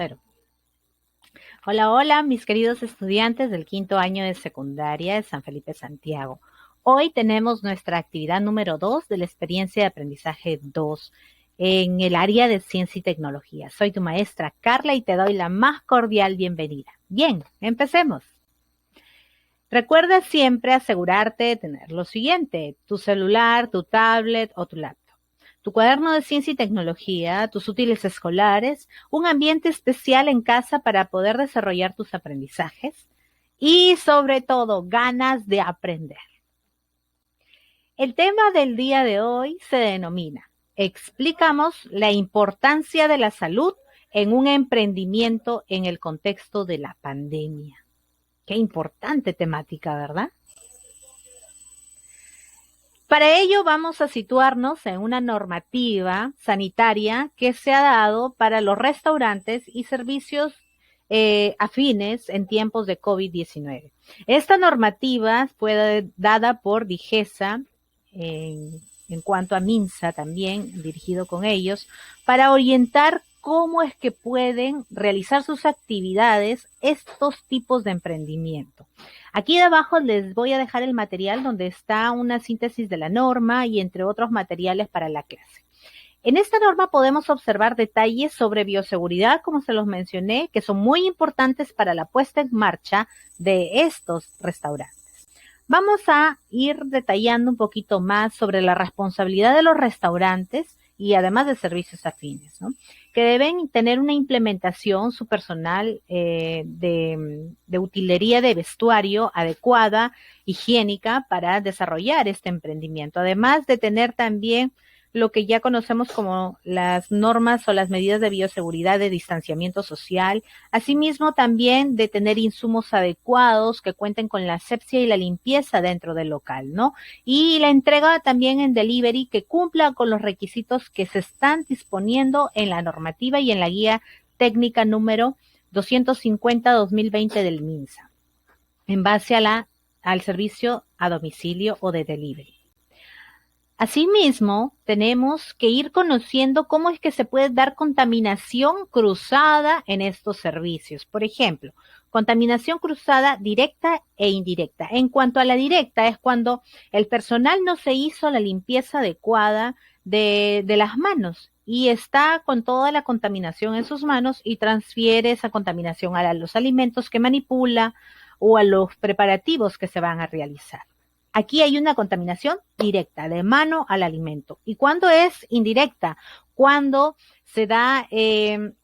0. Hola, hola, mis queridos estudiantes del quinto año de secundaria de San Felipe Santiago. Hoy tenemos nuestra actividad número 2 de la experiencia de aprendizaje 2 en el área de ciencia y tecnología. Soy tu maestra Carla y te doy la más cordial bienvenida. Bien, empecemos. Recuerda siempre asegurarte de tener lo siguiente: tu celular, tu tablet o tu laptop, tu cuaderno de ciencia y tecnología, tus útiles escolares, un ambiente especial en casa para poder desarrollar tus aprendizajes y sobre todo ganas de aprender. El tema del día de hoy se denomina: explicamos la importancia de la salud en un emprendimiento en el contexto de la pandemia. Qué importante temática, ¿verdad? Para ello vamos a situarnos en una normativa sanitaria que se ha dado para los restaurantes y servicios afines en tiempos de COVID-19. Esta normativa fue dada por DIGESA en cuanto a MINSA también, dirigido con ellos, para orientar cómo es que pueden realizar sus actividades estos tipos de emprendimiento. Aquí debajo les voy a dejar el material donde está una síntesis de la norma y entre otros materiales para la clase. En esta norma podemos observar detalles sobre bioseguridad, como se los mencioné, que son muy importantes para la puesta en marcha de estos restaurantes. Vamos a ir detallando un poquito más sobre la responsabilidad de los restaurantes y además de servicios afines, ¿no? Que deben tener una implementación su personal de utilería de vestuario adecuada, higiénica, para desarrollar este emprendimiento. Además de tener también lo que ya conocemos como las normas o las medidas de bioseguridad de distanciamiento social, asimismo también de tener insumos adecuados que cuenten con la asepsia y la limpieza dentro del local, ¿no? Y la entrega también en delivery que cumpla con los requisitos que se están disponiendo en la normativa y en la guía técnica número 250-2020 del MINSA, en base al servicio a domicilio o de delivery. Asimismo, tenemos que ir conociendo cómo es que se puede dar contaminación cruzada en estos servicios. Por ejemplo, contaminación cruzada directa e indirecta. En cuanto a la directa, es cuando el personal no se hizo la limpieza adecuada de las manos y está con toda la contaminación en sus manos y transfiere esa contaminación a los alimentos que manipula o a los preparativos que se van a realizar. Aquí hay una contaminación directa, de mano al alimento. ¿Y cuándo es indirecta? Cuando se da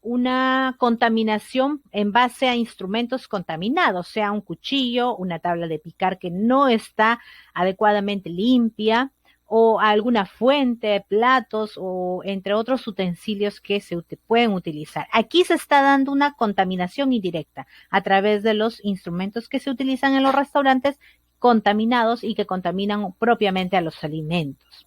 una contaminación en base a instrumentos contaminados, sea un cuchillo, una tabla de picar que no está adecuadamente limpia, o alguna fuente, platos o entre otros utensilios que se pueden utilizar. Aquí se está dando una contaminación indirecta a través de los instrumentos que se utilizan en los restaurantes contaminados y que contaminan propiamente a los alimentos.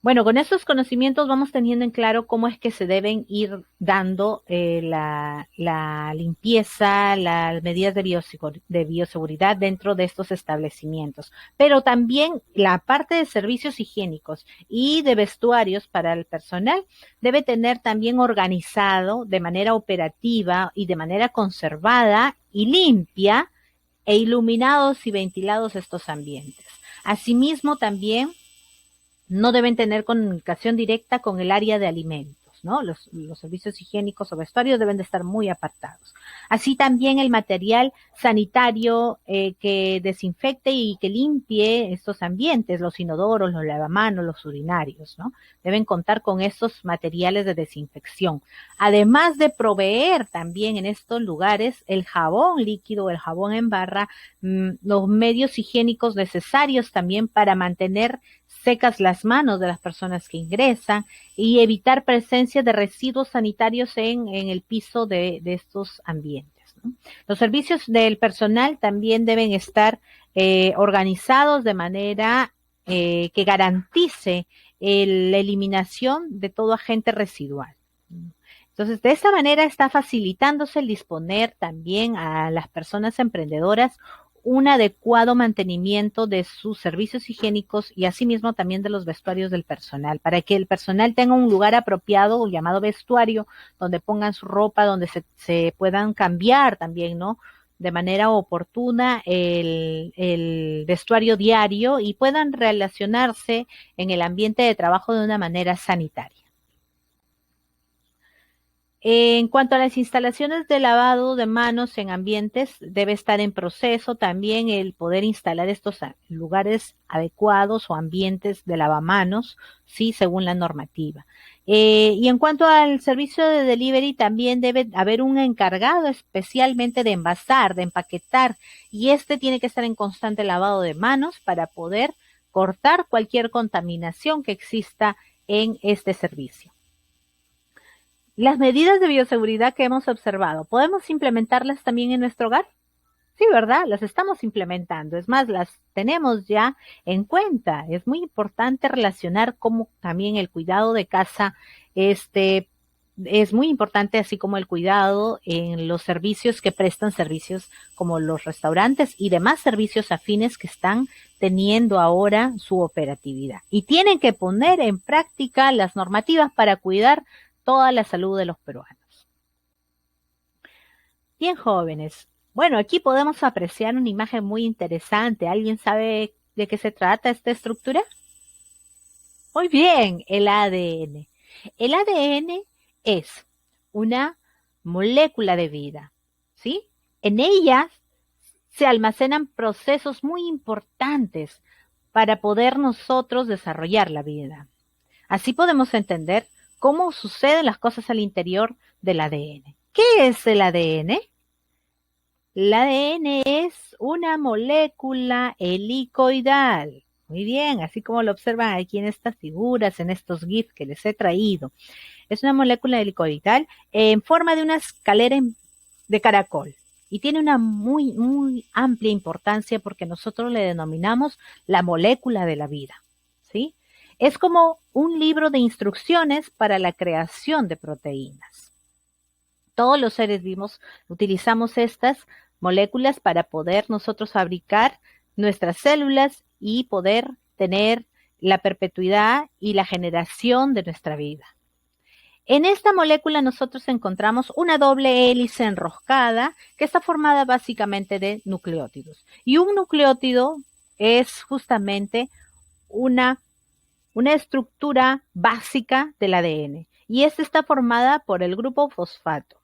Bueno, con estos conocimientos vamos teniendo en claro cómo es que se deben ir dando la limpieza, las medidas de bioseguridad dentro de estos establecimientos, pero también la parte de servicios higiénicos y de vestuarios para el personal debe tener también organizado de manera operativa y de manera conservada y limpia e iluminados y ventilados estos ambientes. Asimismo, también no deben tener comunicación directa con el área de alimentos, ¿no? Los servicios higiénicos o vestuarios deben de estar muy apartados. Así también el material sanitario que desinfecte y que limpie estos ambientes, los inodoros, los lavamanos, los urinarios, ¿no? Deben contar con estos materiales de desinfección. Además de proveer también en estos lugares el jabón líquido, el jabón en barra, los medios higiénicos necesarios también para mantener secas las manos de las personas que ingresan y evitar presencia de residuos sanitarios en el piso de estos ambientes, ¿no? Los servicios del personal también deben estar organizados de manera que garantice la eliminación de todo agente residual. Entonces, de esta manera está facilitándose el disponer también a las personas emprendedoras un adecuado mantenimiento de sus servicios higiénicos y asimismo también de los vestuarios del personal, para que el personal tenga un lugar apropiado llamado vestuario, donde pongan su ropa, donde se puedan cambiar también, ¿no? De manera oportuna el vestuario diario y puedan relacionarse en el ambiente de trabajo de una manera sanitaria. En cuanto a las instalaciones de lavado de manos en ambientes, debe estar en proceso también el poder instalar estos lugares adecuados o ambientes de lavamanos, sí, según la normativa. Y en cuanto al servicio de delivery, también debe haber un encargado especialmente de envasar, de empaquetar, y este tiene que estar en constante lavado de manos para poder cortar cualquier contaminación que exista en este servicio. Las medidas de bioseguridad que hemos observado, ¿podemos implementarlas también en nuestro hogar? Sí, ¿verdad? Las estamos implementando. Es más, las tenemos ya en cuenta. Es muy importante relacionar cómo también el cuidado de casa, es muy importante, así como el cuidado en los servicios que prestan servicios como los restaurantes y demás servicios afines que están teniendo ahora su operatividad. Y tienen que poner en práctica las normativas para cuidar toda la salud de los peruanos. Bien, jóvenes. Bueno, aquí podemos apreciar una imagen muy interesante. ¿Alguien sabe de qué se trata esta estructura? Muy bien, el ADN. El ADN es una molécula de vida, ¿sí? En ella se almacenan procesos muy importantes para poder nosotros desarrollar la vida. Así podemos entender cómo suceden las cosas al interior del ADN. ¿Qué es el ADN? El ADN es una molécula helicoidal. Muy bien, así como lo observan aquí en estas figuras, en estos GIFs que les he traído. Es una molécula helicoidal en forma de una escalera de caracol y tiene una muy, muy amplia importancia porque nosotros le denominamos la molécula de la vida, ¿sí? Es como un libro de instrucciones para la creación de proteínas. Todos los seres vivos utilizamos estas moléculas para poder nosotros fabricar nuestras células y poder tener la perpetuidad y la generación de nuestra vida. En esta molécula nosotros encontramos una doble hélice enroscada que está formada básicamente de nucleótidos. Y un nucleótido es justamente una estructura básica del ADN. Y esta está formada por el grupo fosfato,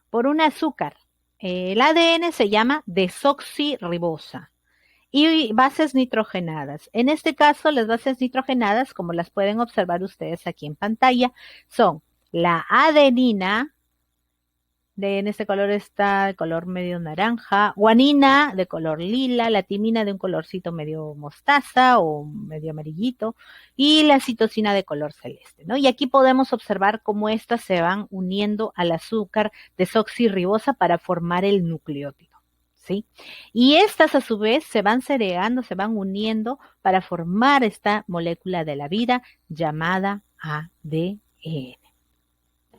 por un azúcar. El ADN se llama desoxirribosa y bases nitrogenadas. En este caso, las bases nitrogenadas, como las pueden observar ustedes aquí en pantalla, son la adenina, en este color está el color medio naranja, guanina de color lila, la timina de un colorcito medio mostaza o medio amarillito y la citosina de color celeste, ¿no? Y aquí podemos observar cómo estas se van uniendo al azúcar desoxirribosa para formar el nucleótido, ¿sí? Y estas a su vez se van segregando, se van uniendo para formar esta molécula de la vida llamada ADN.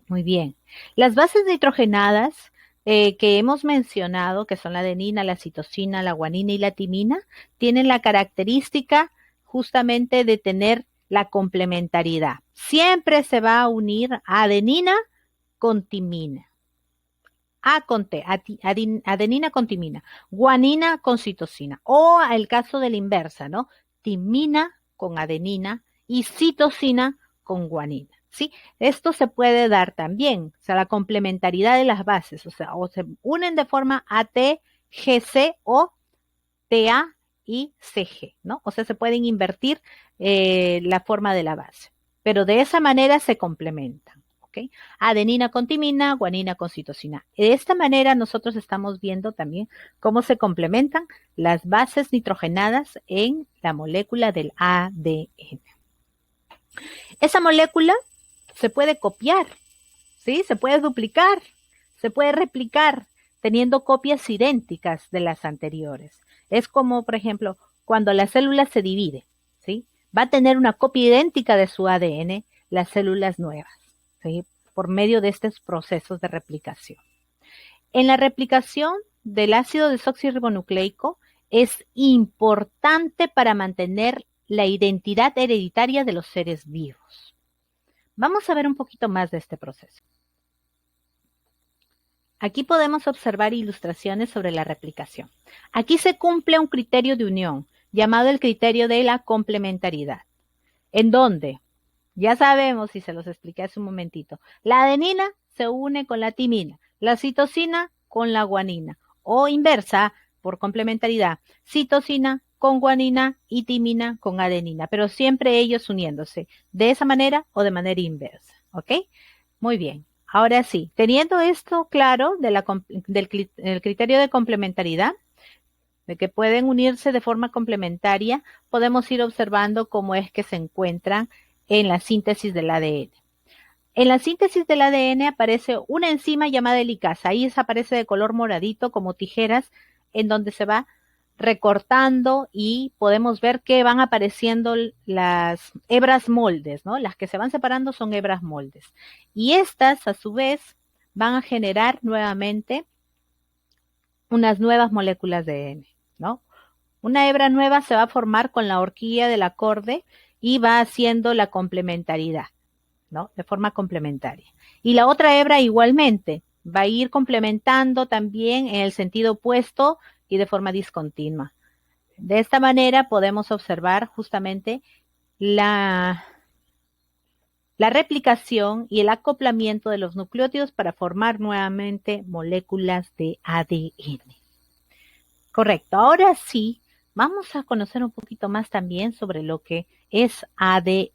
Muy bien. Las bases nitrogenadas que hemos mencionado, que son la adenina, la citosina, la guanina y la timina, tienen la característica justamente de tener la complementariedad. Siempre se va a unir adenina con timina. A con T, adenina con timina, guanina con citosina. O el caso de la inversa, ¿no? Timina con adenina y citosina con guanina. ¿Sí? Esto se puede dar también, o sea, la complementariedad de las bases, o sea, o se unen de forma AT-GC o TA y CG, ¿no? O sea, se pueden invertir la forma de la base, pero de esa manera se complementan, ¿ok? Adenina con timina, guanina con citosina. De esta manera nosotros estamos viendo también cómo se complementan las bases nitrogenadas en la molécula del ADN. Esa molécula se puede copiar, ¿sí? Se puede duplicar, se puede replicar, teniendo copias idénticas de las anteriores. Es como, por ejemplo, cuando la célula se divide, ¿sí? Va a tener una copia idéntica de su ADN, las células nuevas, ¿sí? Por medio de estos procesos de replicación. En la replicación del ácido desoxirribonucleico, es importante para mantener la identidad hereditaria de los seres vivos. Vamos a ver un poquito más de este proceso. Aquí podemos observar ilustraciones sobre la replicación. Aquí se cumple un criterio de unión, llamado el criterio de la complementariedad, en donde, ya sabemos, y se los expliqué hace un momentito, la adenina se une con la timina, la citosina con la guanina, o inversa, por complementariedad, citosina con guanina y timina con adenina, pero siempre ellos uniéndose, de esa manera o de manera inversa, ¿ok? Muy bien. Ahora sí, teniendo esto claro del criterio de complementariedad, de que pueden unirse de forma complementaria, podemos ir observando cómo es que se encuentran en la síntesis del ADN. En la síntesis del ADN aparece una enzima llamada helicasa. Ahí aparece de color moradito como tijeras, en donde se va recortando y podemos ver que van apareciendo las hebras moldes, ¿no? Las que se van separando son hebras moldes. Y estas, a su vez, van a generar nuevamente unas nuevas moléculas de ADN, ¿no? Una hebra nueva se va a formar con la horquilla del acorde y va haciendo la complementariedad, ¿no? De forma complementaria. Y la otra hebra igualmente va a ir complementando también en el sentido opuesto y de forma discontinua. De esta manera podemos observar justamente la replicación y el acoplamiento de los nucleótidos para formar nuevamente moléculas de ADN. Correcto. Ahora sí, vamos a conocer un poquito más también sobre lo que es ARN.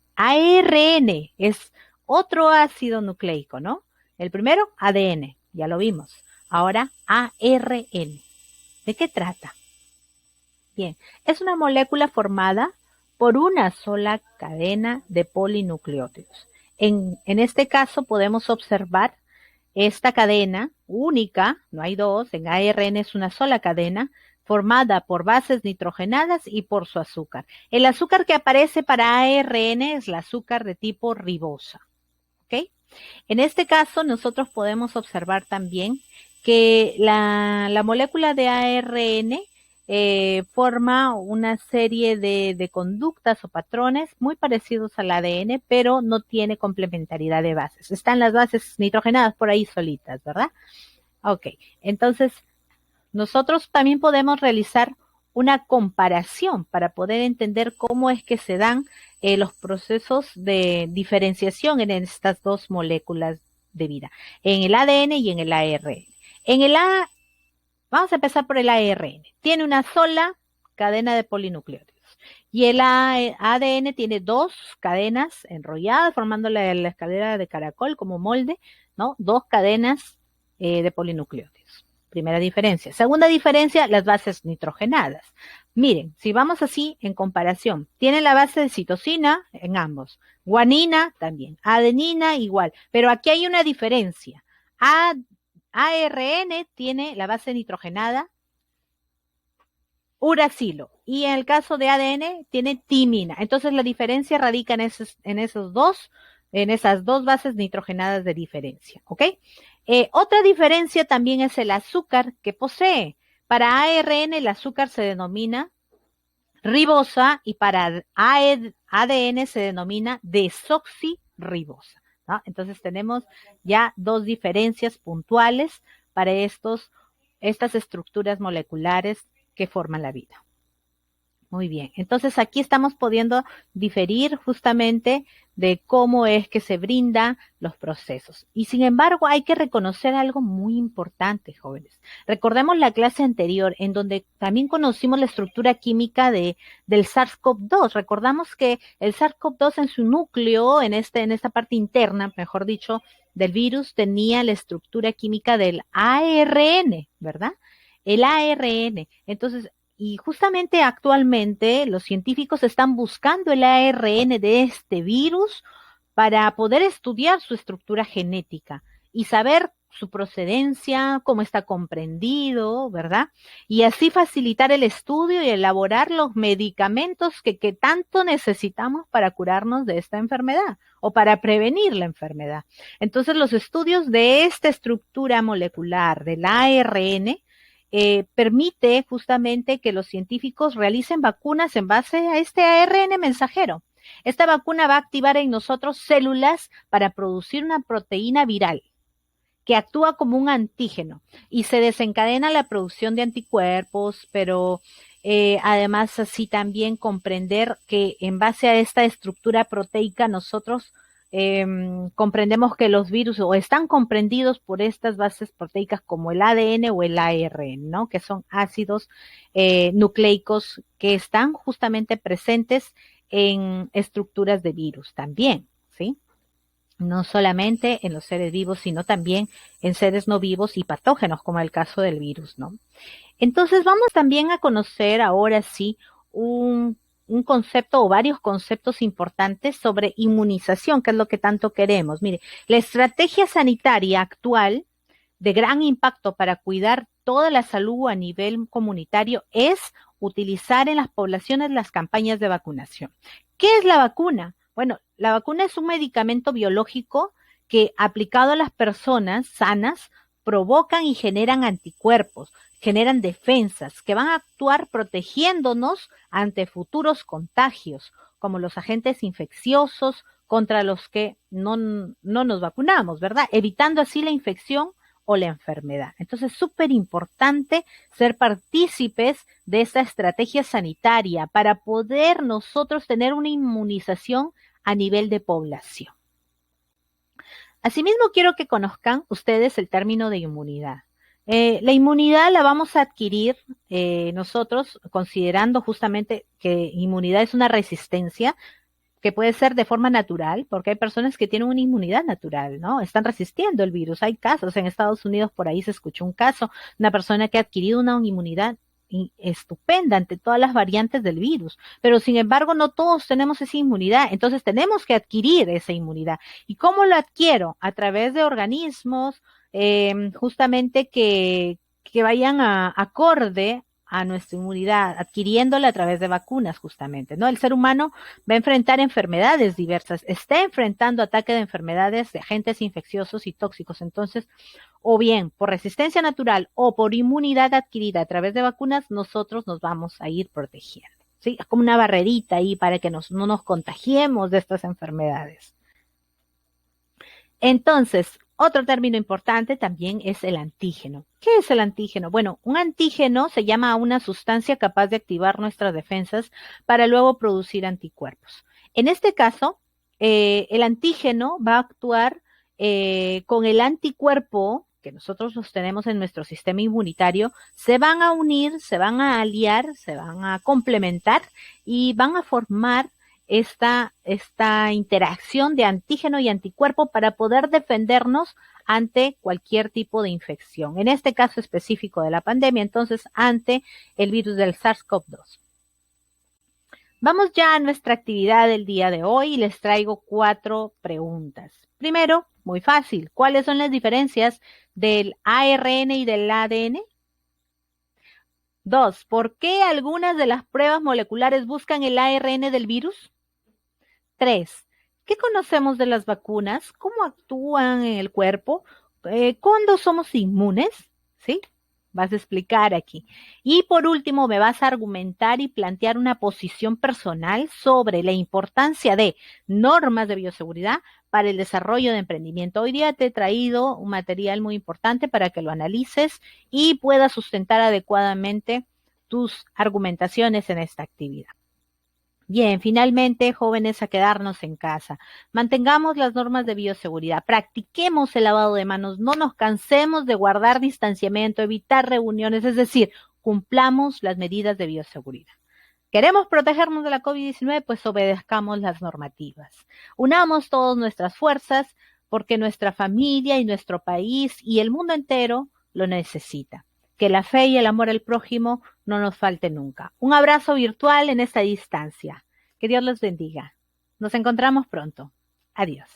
Es otro ácido nucleico, ¿no? El primero, ADN, ya lo vimos. Ahora, ARN. ¿De qué trata? Bien, es una molécula formada por una sola cadena de polinucleótidos. En este caso podemos observar esta cadena única, no hay dos, en ARN es una sola cadena, formada por bases nitrogenadas y por su azúcar. El azúcar que aparece para ARN es el azúcar de tipo ribosa. ¿Ok? En este caso nosotros podemos observar también que la molécula de ARN forma una serie de conductas o patrones muy parecidos al ADN, pero no tiene complementariedad de bases. Están las bases nitrogenadas por ahí solitas, ¿verdad? Ok, entonces nosotros también podemos realizar una comparación para poder entender cómo es que se dan los procesos de diferenciación en estas dos moléculas de vida, en el ADN y en el ARN. Vamos a empezar por el ARN. Tiene una sola cadena de polinucleótidos. Y el ADN tiene dos cadenas enrolladas, formando la escalera de caracol como molde, ¿no? Dos cadenas de polinucleótidos. Primera diferencia. Segunda diferencia, las bases nitrogenadas. Miren, si vamos así en comparación, tiene la base de citosina en ambos. Guanina también. Adenina igual. Pero aquí hay una diferencia. ARN tiene la base nitrogenada uracilo y en el caso de ADN tiene timina. Entonces la diferencia radica en esas dos bases nitrogenadas de diferencia, ¿ok? Otra diferencia también es el azúcar que posee. Para ARN el azúcar se denomina ribosa y para ADN se denomina desoxirribosa, ¿no? Entonces tenemos ya dos diferencias puntuales para estas estructuras moleculares que forman la vida. Muy bien, entonces aquí estamos pudiendo diferir justamente de cómo es que se brindan los procesos. Y sin embargo, hay que reconocer algo muy importante, jóvenes. Recordemos la clase anterior, en donde también conocimos la estructura química del SARS-CoV-2. Recordamos que el SARS-CoV-2 en su núcleo, en esta parte interna, mejor dicho, del virus, tenía la estructura química del ARN, ¿verdad? El ARN. Entonces, y justamente actualmente los científicos están buscando el ARN de este virus para poder estudiar su estructura genética y saber su procedencia, cómo está comprendido, ¿verdad? Y así facilitar el estudio y elaborar los medicamentos que tanto necesitamos para curarnos de esta enfermedad o para prevenir la enfermedad. Entonces, los estudios de esta estructura molecular del ARN permite justamente que los científicos realicen vacunas en base a este ARN mensajero. Esta vacuna va a activar en nosotros células para producir una proteína viral que actúa como un antígeno y se desencadena la producción de anticuerpos, pero además así también comprender que en base a esta estructura proteica nosotros comprendemos que los virus o están comprendidos por estas bases proteicas como el ADN o el ARN, ¿no? Que son ácidos nucleicos que están justamente presentes en estructuras de virus también, ¿sí? No solamente en los seres vivos, sino también en seres no vivos y patógenos, como el caso del virus, ¿no? Entonces vamos también a conocer ahora sí un concepto o varios conceptos importantes sobre inmunización, que es lo que tanto queremos. Mire, la estrategia sanitaria actual de gran impacto para cuidar toda la salud a nivel comunitario es utilizar en las poblaciones las campañas de vacunación. ¿Qué es la vacuna? Bueno, la vacuna es un medicamento biológico que aplicado a las personas sanas provocan y generan anticuerpos, generan defensas que van a actuar protegiéndonos ante futuros contagios, como los agentes infecciosos contra los que no nos vacunamos, ¿verdad? Evitando así la infección o la enfermedad. Entonces, súper importante ser partícipes de esta estrategia sanitaria para poder nosotros tener una inmunización a nivel de población. Asimismo, quiero que conozcan ustedes el término de inmunidad. La inmunidad la vamos a adquirir nosotros considerando justamente que inmunidad es una resistencia que puede ser de forma natural, porque hay personas que tienen una inmunidad natural, ¿no? Están resistiendo el virus. Hay casos, en Estados Unidos por ahí se escuchó un caso, una persona que ha adquirido una inmunidad estupenda ante todas las variantes del virus, pero sin embargo no todos tenemos esa inmunidad, entonces tenemos que adquirir esa inmunidad. ¿Y cómo lo adquiero? A través de organismos justamente que vayan acorde a nuestra inmunidad, adquiriéndola a través de vacunas justamente, ¿no? El ser humano va a enfrentar enfermedades diversas, está enfrentando ataque de enfermedades de agentes infecciosos y tóxicos, entonces, o bien por resistencia natural o por inmunidad adquirida a través de vacunas, nosotros nos vamos a ir protegiendo, ¿sí? Es como una barrerita ahí para que no nos contagiemos de estas enfermedades. Entonces, otro término importante también es el antígeno. ¿Qué es el antígeno? Bueno, un antígeno se llama a una sustancia capaz de activar nuestras defensas para luego producir anticuerpos. En este caso, el antígeno va a actuar con el anticuerpo que nosotros los tenemos en nuestro sistema inmunitario, se van a unir, se van a aliar, se van a complementar y van a formar esta interacción de antígeno y anticuerpo para poder defendernos ante cualquier tipo de infección. En este caso específico de la pandemia, entonces, ante el virus del SARS-CoV-2. Vamos ya a nuestra actividad del día de hoy y les traigo 4 preguntas. Primero, muy fácil, ¿cuáles son las diferencias del ARN y del ADN? 2, ¿por qué algunas de las pruebas moleculares buscan el ARN del virus? 3, ¿qué conocemos de las vacunas? ¿Cómo actúan en el cuerpo? ¿Cuándo somos inmunes? ¿Sí? Vas a explicar aquí. Y por último, me vas a argumentar y plantear una posición personal sobre la importancia de normas de bioseguridad para el desarrollo de emprendimiento. Hoy día te he traído un material muy importante para que lo analices y puedas sustentar adecuadamente tus argumentaciones en esta actividad. Bien, finalmente, jóvenes, a quedarnos en casa. Mantengamos las normas de bioseguridad, practiquemos el lavado de manos, no nos cansemos de guardar distanciamiento, evitar reuniones, es decir, cumplamos las medidas de bioseguridad. ¿Queremos protegernos de la COVID-19? Pues obedezcamos las normativas. Unamos todas nuestras fuerzas porque nuestra familia y nuestro país y el mundo entero lo necesita. Que la fe y el amor al prójimo no nos falte nunca. Un abrazo virtual en esta distancia. Que Dios los bendiga. Nos encontramos pronto. Adiós.